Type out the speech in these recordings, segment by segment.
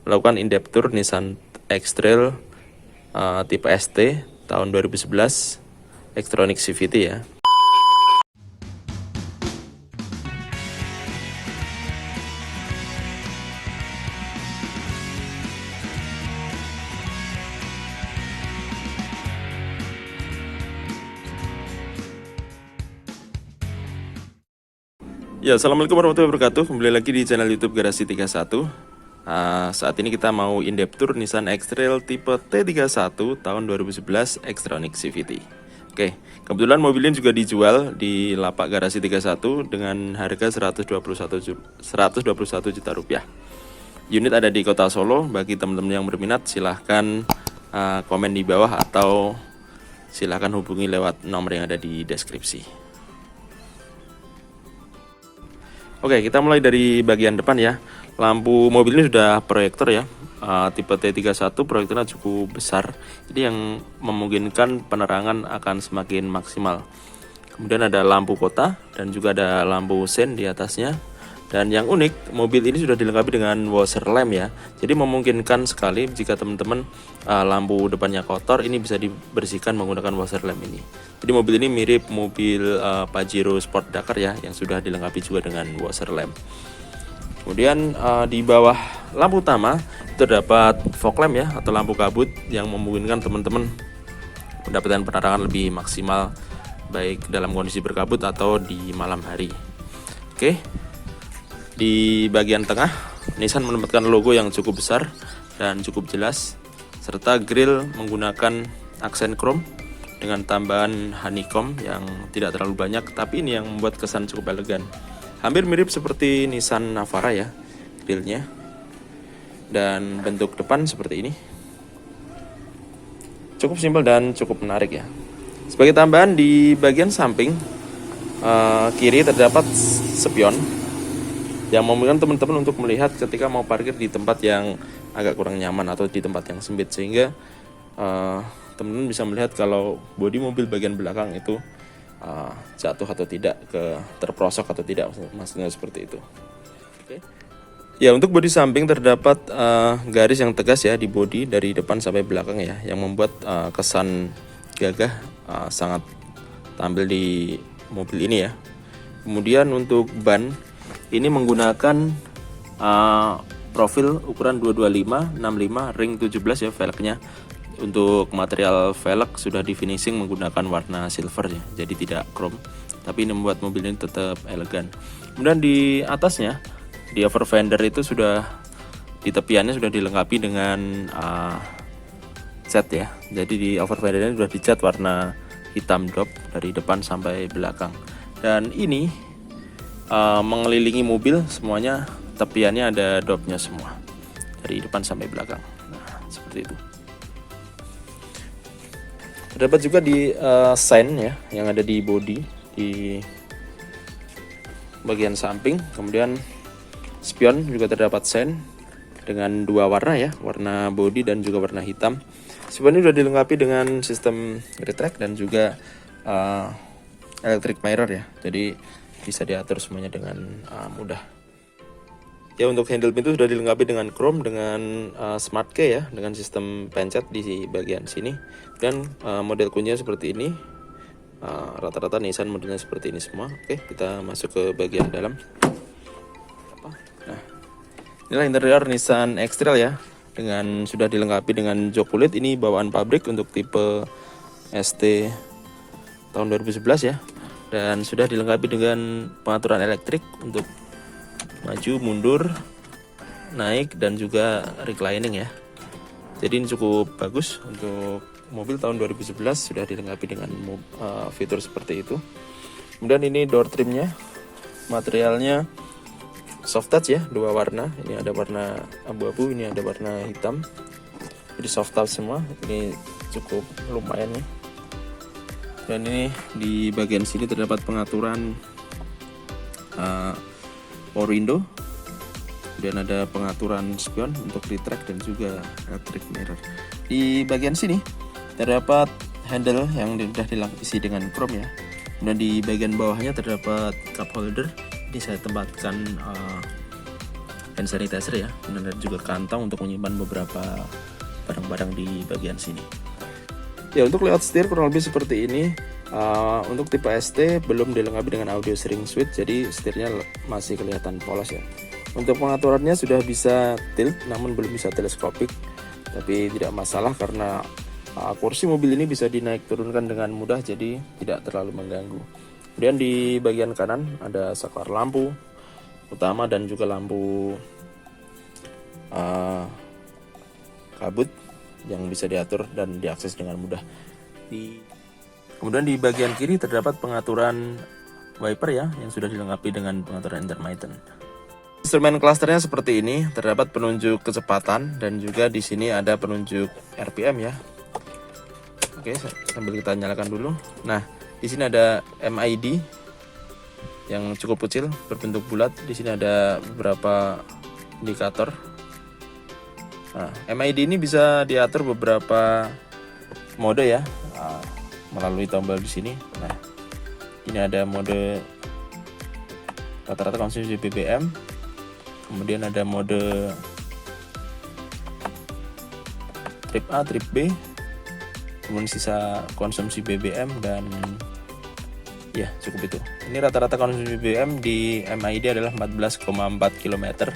melakukan in-depth tour Nissan X-Trail tipe ST tahun 2011 Xtronic CVT ya. Ya, assalamualaikum warahmatullahi wabarakatuh. Kembali lagi di channel YouTube Garasi 31. Saat ini kita mau in-depth tour Nissan X-Trail tipe T31 tahun 2011 Xtronic CVT. Oke, kebetulan mobil ini juga dijual di lapak Garasi 31 dengan harga 121 juta rupiah. Unit ada di Kota Solo. Bagi teman-teman yang berminat silahkan komen di bawah atau silahkan hubungi lewat nomor yang ada di deskripsi. Oke, kita mulai dari bagian depan ya. Lampu mobil ini sudah proyektor ya, tipe T31, proyektornya cukup besar, jadi yang memungkinkan penerangan akan semakin maksimal. Kemudian ada lampu kota dan juga ada lampu sen di atasnya. Dan yang unik, mobil ini sudah dilengkapi dengan washer lamp ya, jadi memungkinkan sekali jika teman-teman lampu depannya kotor, ini bisa dibersihkan menggunakan washer lamp ini. Jadi mobil ini mirip mobil Pajero Sport Dakar ya, yang sudah dilengkapi juga dengan washer lamp. Kemudian di bawah lampu utama terdapat fog lamp ya, atau lampu kabut yang memungkinkan teman-teman mendapatkan penerangan lebih maksimal baik dalam kondisi berkabut atau di malam hari. Oke. Di bagian tengah, Nissan menempatkan logo yang cukup besar dan cukup jelas, serta grill menggunakan aksen chrome dengan tambahan honeycomb yang tidak terlalu banyak, tapi ini yang membuat kesan cukup elegan. Hampir mirip seperti Nissan Navara ya, grillnya. Dan bentuk depan seperti ini. Cukup simpel dan cukup menarik ya. Sebagai tambahan di bagian samping kiri terdapat spion yang memungkinkan teman-teman untuk melihat ketika mau parkir di tempat yang agak kurang nyaman atau di tempat yang sempit, sehingga teman-teman bisa melihat kalau bodi mobil bagian belakang itu jatuh atau tidak, terprosok atau tidak, maksudnya seperti itu. Oke. Ya, untuk bodi samping terdapat garis yang tegas ya di bodi dari depan sampai belakang ya, yang membuat kesan gagah sangat tampil di mobil ini ya. Kemudian untuk ban ini menggunakan profil ukuran 225 65 ring 17 ya velgnya. Untuk material velg sudah di finishing menggunakan warna silver ya, jadi tidak chrome, tapi ini membuat mobil ini tetap elegan. Kemudian di atasnya, di over fender itu sudah, di tepiannya sudah dilengkapi dengan cat ya, jadi di over fender ini sudah dicat warna hitam drop dari depan sampai belakang. Dan ini mengelilingi mobil semuanya, tepiannya ada dopnya semua dari depan sampai belakang. Nah, seperti itu. Terdapat juga di sign ya yang ada di bodi di bagian samping. Kemudian spion juga terdapat sign dengan dua warna ya, warna bodi dan juga warna hitam. Spion ini sudah dilengkapi dengan sistem retract dan juga electric mirror ya, jadi bisa diatur semuanya dengan mudah. Ya, untuk handle pintu sudah dilengkapi dengan chrome dengan smart key ya, dengan sistem pencet di bagian sini. Dan model kuncinya seperti ini. Rata-rata Nissan modelnya seperti ini semua. Oke, kita masuk ke bagian dalam. Nah, inilah interior Nissan X-Trail ya, dengan sudah dilengkapi dengan jok kulit. Ini bawaan pabrik untuk tipe ST tahun 2011 ya. Dan sudah dilengkapi dengan pengaturan elektrik untuk maju, mundur, naik, dan juga reclining ya. Jadi ini cukup bagus untuk mobil tahun 2011, sudah dilengkapi dengan fitur seperti itu. Kemudian ini door trimnya, materialnya soft touch ya, dua warna. Ini ada warna abu-abu, ini ada warna hitam. Jadi soft touch semua, ini cukup lumayan ya. Dan ini di bagian sini terdapat pengaturan power window, kemudian ada pengaturan spion untuk retract dan juga electric mirror. Di bagian sini terdapat handle yang sudah dilapisi dengan chrome ya. Kemudian di bagian bawahnya terdapat cup holder. Ini saya tempatkan hand sanitizer ya, kemudian ada juga kantong untuk menyimpan beberapa barang-barang di bagian sini. Ya, untuk layout setir kurang lebih seperti ini. Untuk tipe ST belum dilengkapi dengan audio steering switch, jadi setirnya masih kelihatan polos ya. Untuk pengaturannya sudah bisa tilt namun belum bisa teleskopik, tapi tidak masalah karena kursi mobil ini bisa dinaik turunkan dengan mudah, jadi tidak terlalu mengganggu. Kemudian di bagian kanan ada saklar lampu utama dan juga lampu kabut yang bisa diatur dan diakses dengan mudah. Kemudian di bagian kiri terdapat pengaturan wiper ya, yang sudah dilengkapi dengan pengaturan intermittent. Instrumen klasternya seperti ini, terdapat penunjuk kecepatan dan juga di sini ada penunjuk RPM ya. Oke, sambil kita nyalakan dulu. Nah, di sini ada MID yang cukup kecil berbentuk bulat. Di sini ada beberapa indikator. Nah, MID ini bisa diatur beberapa mode ya, melalui tombol di sini. Nah, ini ada mode rata-rata konsumsi BBM, kemudian ada mode trip A, trip B, kemudian sisa konsumsi BBM, dan ya cukup itu. Ini rata-rata konsumsi BBM di MID adalah 14,4 km.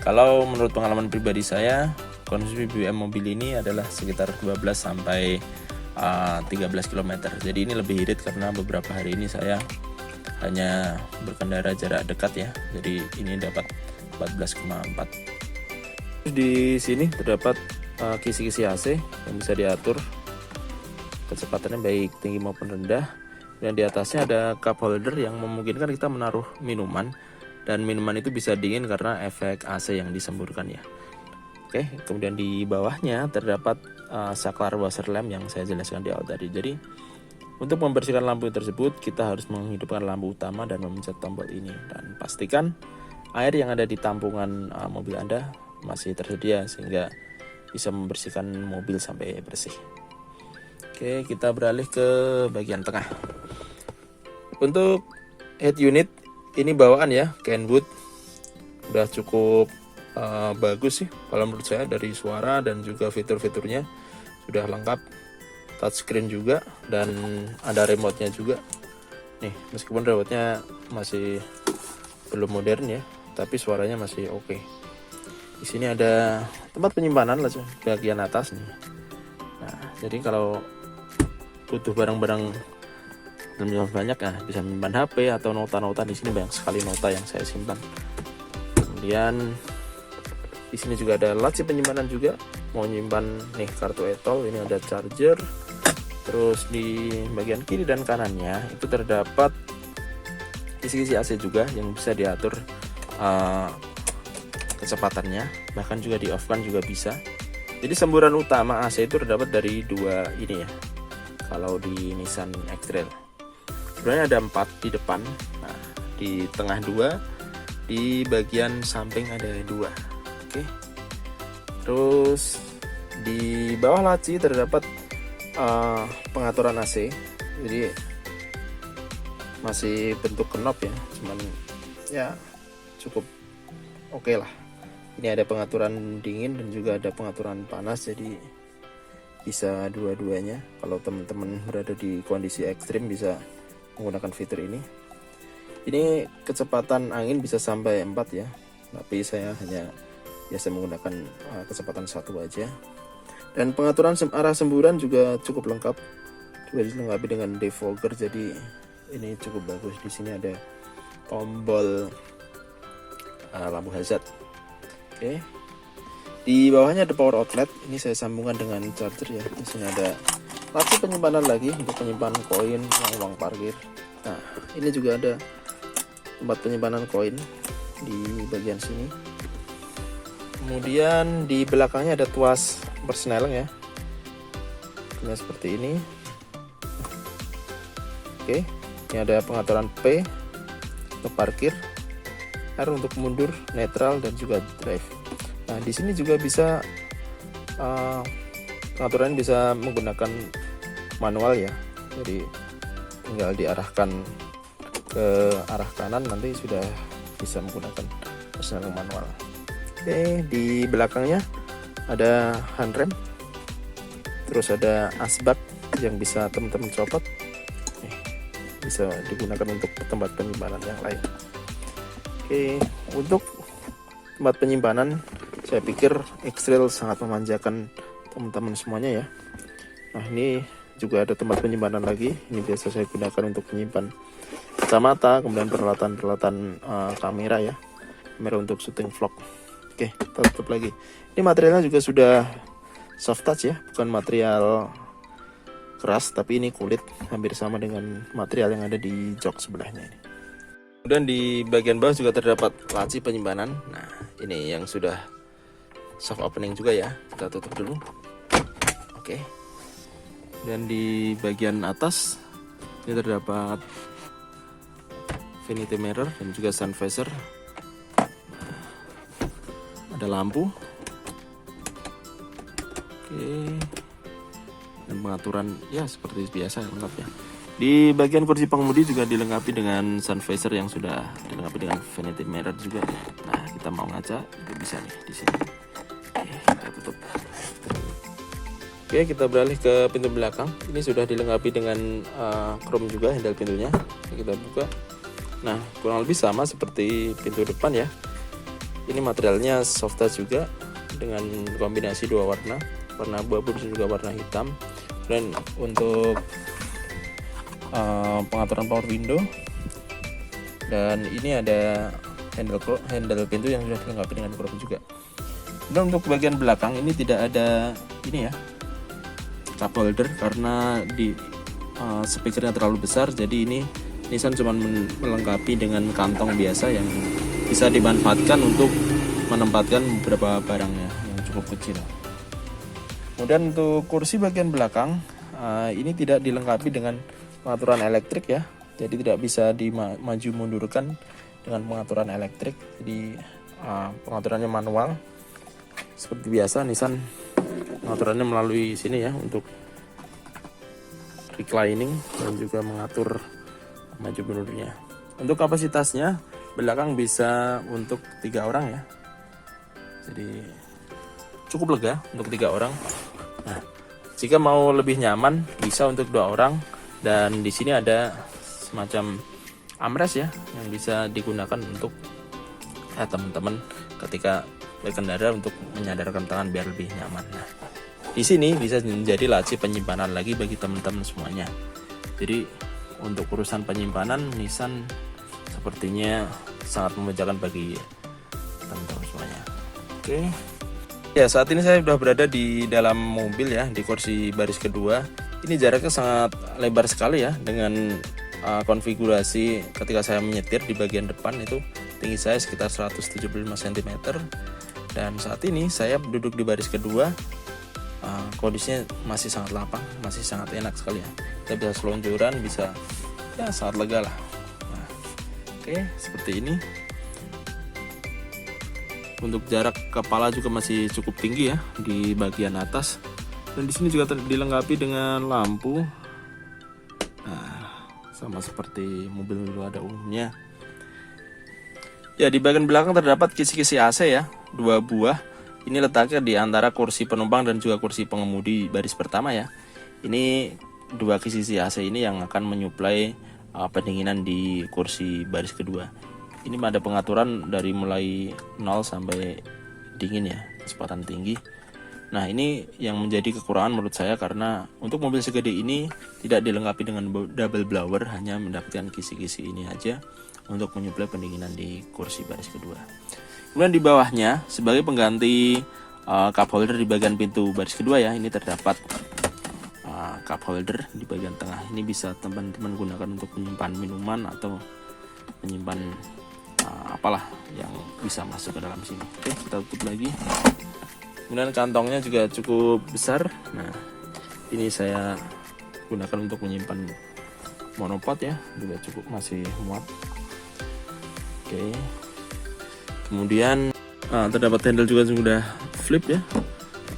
Kalau menurut pengalaman pribadi saya, konsumsi BBM mobil ini adalah sekitar 12 sampai 13 km. Jadi ini lebih irit karena beberapa hari ini saya hanya berkendara jarak dekat ya. Jadi ini dapat 14,4. Di sini terdapat kisi-kisi AC yang bisa diatur kecepatannya baik tinggi maupun rendah. Dan di atasnya ada cup holder yang memungkinkan kita menaruh minuman, dan minuman itu bisa dingin karena efek AC yang disemburkan ya. Oke, kemudian di bawahnya terdapat saklar washer lamp yang saya jelaskan di awal tadi. Jadi untuk membersihkan lampu tersebut kita harus menghidupkan lampu utama dan memencet tombol ini, dan pastikan air yang ada di tampungan mobil Anda masih tersedia sehingga bisa membersihkan mobil sampai bersih. Oke, kita beralih ke bagian tengah. Untuk head unit ini bawaan ya, Kenwood, udah cukup bagus sih kalau menurut saya, dari suara dan juga fitur-fiturnya sudah lengkap. Touchscreen juga dan ada remote-nya juga. Nih, meskipun remote-nya masih belum modern ya, tapi suaranya masih oke. Di sini ada tempat penyimpanan langsung bagian atas nih. Nah, jadi kalau butuh barang-barang dalam banyak ya, bisa menyimpan HP atau nota-nota. Di sini banyak sekali nota yang saya simpan. Kemudian di sini juga ada laci penyimpanan juga. Mau nyimpan nih kartu e-tol, ini ada charger. Terus di bagian kiri dan kanannya itu terdapat kisi-kisi AC juga yang bisa diatur kecepatannya, bahkan juga di off kan juga bisa. Jadi semburan utama AC itu terdapat dari dua ini ya, kalau di Nissan X-Trail. Sebenarnya ada 4 di depan, nah, di tengah 2, di bagian samping ada 2. Oke. Terus di bawah laci terdapat pengaturan AC. Jadi masih bentuk knob ya, cuman ya cukup oke lah. Ini ada pengaturan dingin dan juga ada pengaturan panas, jadi bisa dua-duanya. Kalau teman-teman berada di kondisi ekstrim bisa menggunakan fitur ini. Ini kecepatan angin bisa sampai 4 ya, tapi saya hanya biasa menggunakan kecepatan 1 aja. Dan pengaturan arah semburan juga cukup lengkap, juga dilengkapi dengan defogger, jadi ini cukup bagus. Di sini ada tombol lampu hazard. Oke. Di bawahnya ada power outlet. Ini saya sambungkan dengan charger ya. Di sini ada laci penyimpanan lagi untuk menyimpan koin, uang parkir. Nah, ini juga ada tempat penyimpanan koin di bagian sini. Kemudian di belakangnya ada tuas persneling ya. Ini seperti ini. Oke, ini ada pengaturan P untuk parkir, R untuk mundur, netral, dan juga drive. Nah, di sini juga bisa pengaturan bisa menggunakan manual ya. Jadi tinggal diarahkan ke arah kanan, nanti sudah bisa menggunakan persneling manual. Oke, di belakangnya ada handrem, terus ada asbak yang bisa teman-teman copot. Bisa digunakan untuk tempat penyimpanan yang lain. Oke, untuk tempat penyimpanan saya pikir X-Trail sangat memanjakan teman-teman semuanya ya. Nah, ini juga ada tempat penyimpanan lagi. Ini biasa saya gunakan untuk menyimpan kacamata, kemudian peralatan-peralatan kamera ya, kamera untuk syuting vlog. Oke, kita tutup lagi. Ini materialnya juga sudah soft touch ya, bukan material keras, tapi ini kulit, hampir sama dengan material yang ada di jok sebelahnya ini. Kemudian di bagian bawah juga terdapat laci penyimpanan. Nah, ini yang sudah soft opening juga ya, kita tutup dulu. Oke. Dan di bagian atas ini terdapat vanity mirror dan juga sun visor. Ada lampu. Oke. Dan pengaturan ya seperti biasa lengkap ya. Di bagian kursi pengemudi juga dilengkapi dengan sun visor yang sudah dilengkapi dengan vanity mirror juga. Nah, kita mau ngaca juga bisa nih di sini. Oke, kita tutup. Oke, kita beralih ke pintu belakang. Ini sudah dilengkapi dengan chrome juga handle pintunya. Kita buka. Nah, kurang lebih sama seperti pintu depan ya. Ini materialnya soft touch juga dengan kombinasi dua warna abu-abu dan juga warna hitam. Dan untuk pengaturan power window, dan ini ada handle pintu yang sudah dilengkapi dengan chrome juga. Dan untuk bagian belakang ini tidak ada ini ya, cup holder karena di speakernya terlalu besar, jadi ini Nissan cuma melengkapi dengan kantong biasa yang bisa dimanfaatkan untuk menempatkan beberapa barangnya yang cukup kecil. Kemudian untuk kursi bagian belakang ini tidak dilengkapi dengan pengaturan elektrik ya, jadi tidak bisa dimaju mundurkan dengan pengaturan elektrik, jadi pengaturannya manual seperti biasa. Nissan pengaturannya melalui sini ya untuk reclining dan juga mengatur maju mundurnya. Untuk kapasitasnya belakang bisa untuk 3 orang ya, jadi cukup lega untuk 3 orang. Nah, jika mau lebih nyaman bisa untuk 2 orang, dan di sini ada semacam armrest ya yang bisa digunakan untuk teman-teman ketika berkendara untuk menyadarkan tangan biar lebih nyaman. Nah, di sini bisa menjadi laci penyimpanan lagi bagi teman-teman semuanya. Jadi untuk urusan penyimpanan Nissan sepertinya sangat memudahkan bagi teman-teman semuanya. Oke. Ya, saat ini saya sudah berada di dalam mobil ya, di kursi baris kedua. Ini jaraknya sangat lebar sekali ya, dengan konfigurasi ketika saya menyetir di bagian depan itu tinggi saya sekitar 175 cm. Dan saat ini saya duduk di baris kedua, kondisinya masih sangat lapang, masih sangat enak sekali ya. Kita bisa selonjoran, bisa ya sangat lega lah. Nah, oke, seperti ini. Untuk jarak kepala juga masih cukup tinggi ya di bagian atas. Dan di sini juga dilengkapi dengan lampu. Nah, sama seperti mobil pada umumnya. Ya, di bagian belakang terdapat kisi-kisi AC ya, 2 buah. Ini letaknya di antara kursi penumpang dan juga kursi pengemudi baris pertama ya. Ini 2 kisi AC ini yang akan menyuplai pendinginan di kursi baris kedua. Ini ada pengaturan dari mulai 0 sampai dingin ya, kecepatan tinggi. Nah, ini yang menjadi kekurangan menurut saya karena untuk mobil segede ini tidak dilengkapi dengan double blower, hanya mendapatkan kisi-kisi ini aja untuk menyuplai pendinginan di kursi baris kedua. Kemudian di bawahnya sebagai pengganti cup holder di bagian pintu baris kedua ya, ini terdapat cup holder di bagian tengah. Ini bisa teman-teman gunakan untuk menyimpan minuman atau menyimpan apalah yang bisa masuk ke dalam sini. Oke, kita tutup lagi. Kemudian kantongnya juga cukup besar. Nah, ini saya gunakan untuk menyimpan monopod ya, juga cukup masih muat. Oke. Kemudian terdapat handle juga sudah flip ya.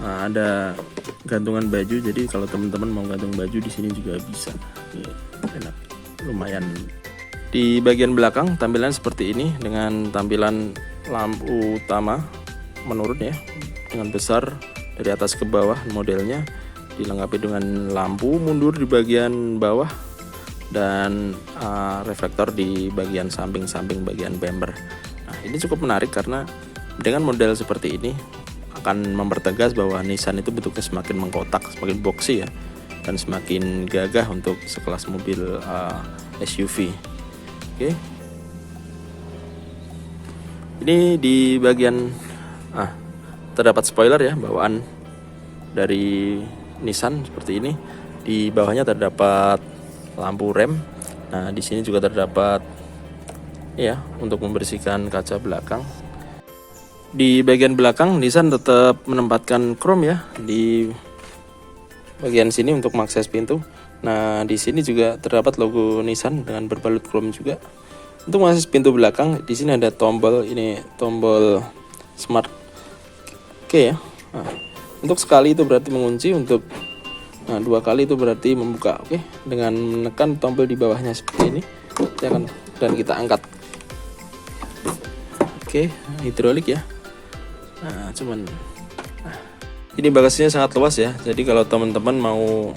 Ada gantungan baju, jadi kalau teman-teman mau gantung baju di sini juga bisa. Ini enak, lumayan. Di bagian belakang tampilan seperti ini dengan tampilan lampu utama menurun ya, dengan besar dari atas ke bawah modelnya, dilengkapi dengan lampu mundur di bagian bawah dan reflektor di bagian samping-samping bagian bumper. Nah, ini cukup menarik karena dengan model seperti ini akan mempertegas bahwa Nissan itu bentuknya semakin mengkotak, semakin boxy ya, dan semakin gagah untuk sekelas mobil SUV. Oke. Ini di bagian terdapat spoiler ya, bawaan dari Nissan seperti ini. Di bawahnya terdapat lampu rem. Nah, di sini juga terdapat ya untuk membersihkan kaca belakang. Di bagian belakang Nissan tetap menempatkan chrome ya di bagian sini untuk mengakses pintu. Nah, di sini juga terdapat logo Nissan dengan berbalut chrome juga. Untuk mengakses pintu belakang, di sini ada tombol, ini tombol smart key ya. Nah, untuk sekali itu berarti mengunci, untuk dua kali itu berarti membuka. Oke, dengan menekan tombol di bawahnya seperti ini, dan kita angkat. Oke, hidrolik ya. Nah, ini bagasinya sangat luas ya. Jadi kalau teman-teman mau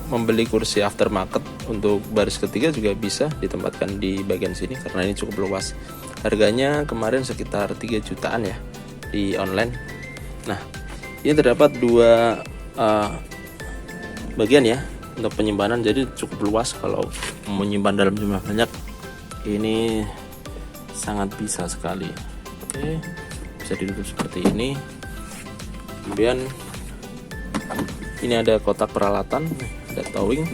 membeli kursi aftermarket untuk baris ketiga juga bisa ditempatkan di bagian sini karena ini cukup luas. Harganya kemarin sekitar 3 jutaan ya di online. Nah, ini terdapat dua bagian ya untuk penyimpanan, jadi cukup luas. Kalau menyimpan dalam jumlah banyak ini sangat bisa sekali. Oke, bisa ditutup seperti ini. Kemudian ini ada kotak peralatan, ada towing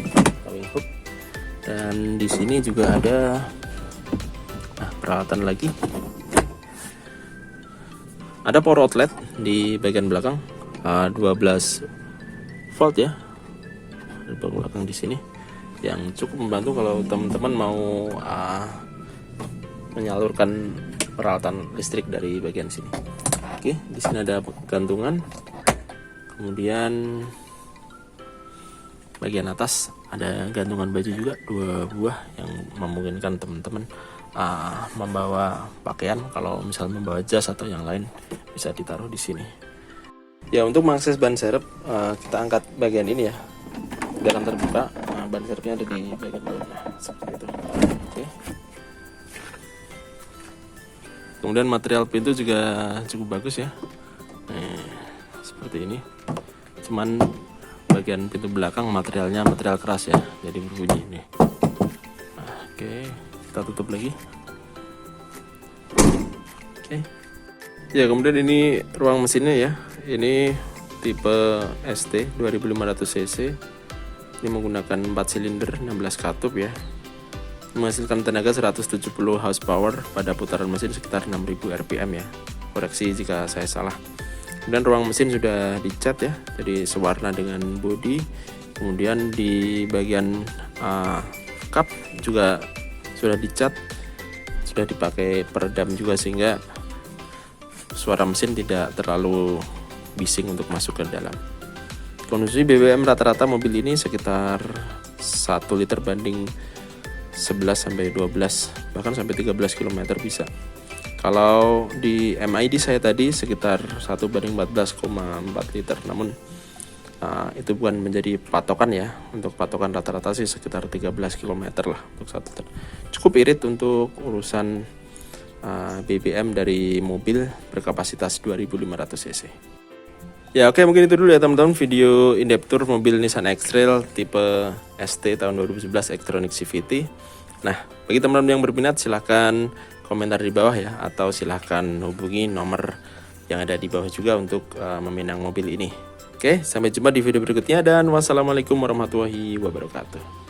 hook, dan di sini juga ada peralatan lagi. Ada power outlet di bagian belakang, 12 volt ya, di belakang di sini, yang cukup membantu kalau teman-teman mau menyalurkan peralatan listrik dari bagian sini. Oke, di sini ada gantungan. Kemudian bagian atas ada gantungan baju juga 2 buah yang memungkinkan teman-teman membawa pakaian. Kalau misal membawa jas atau yang lain bisa ditaruh di sini. Ya, untuk mengakses ban serep kita angkat bagian ini ya, dia akan terbuka. Nah, ban serepnya ada di bagian bawahnya seperti itu. Oke. Kemudian material pintu juga cukup bagus ya. Seperti ini. Cuman bagian pintu belakang materialnya material keras ya, jadi berbunyi nih. Oke, kita tutup lagi. Oke. Ya, kemudian ini ruang mesinnya ya. Ini tipe ST 2500 cc. Ini menggunakan 4 silinder 16 katup ya. Menghasilkan tenaga 170 horsepower pada putaran mesin sekitar 6000 rpm ya. Koreksi jika saya salah. Kemudian ruang mesin sudah dicat ya, jadi sewarna dengan bodi. Kemudian di bagian kap juga sudah dicat, sudah dipakai peredam juga sehingga suara mesin tidak terlalu bising untuk masuk ke dalam. Konsumsi BBM rata-rata mobil ini sekitar 1 liter banding 11-12, bahkan sampai 13 km bisa. Kalau di MID saya tadi sekitar 1/14,4 liter, namun itu bukan menjadi patokan ya. Untuk patokan rata-rata sih sekitar 13 km lah untuk 1 liter. Cukup irit untuk urusan BBM dari mobil berkapasitas 2500 cc. Ya, oke, mungkin itu dulu ya teman-teman video in-depth tour mobil Nissan X-Trail tipe ST tahun 2011 Xtronic CVT. Nah, bagi teman-teman yang berminat silahkan komentar di bawah ya, atau silahkan hubungi nomor yang ada di bawah juga untuk meminang mobil ini. Oke, sampai jumpa di video berikutnya dan wassalamualaikum warahmatullahi wabarakatuh.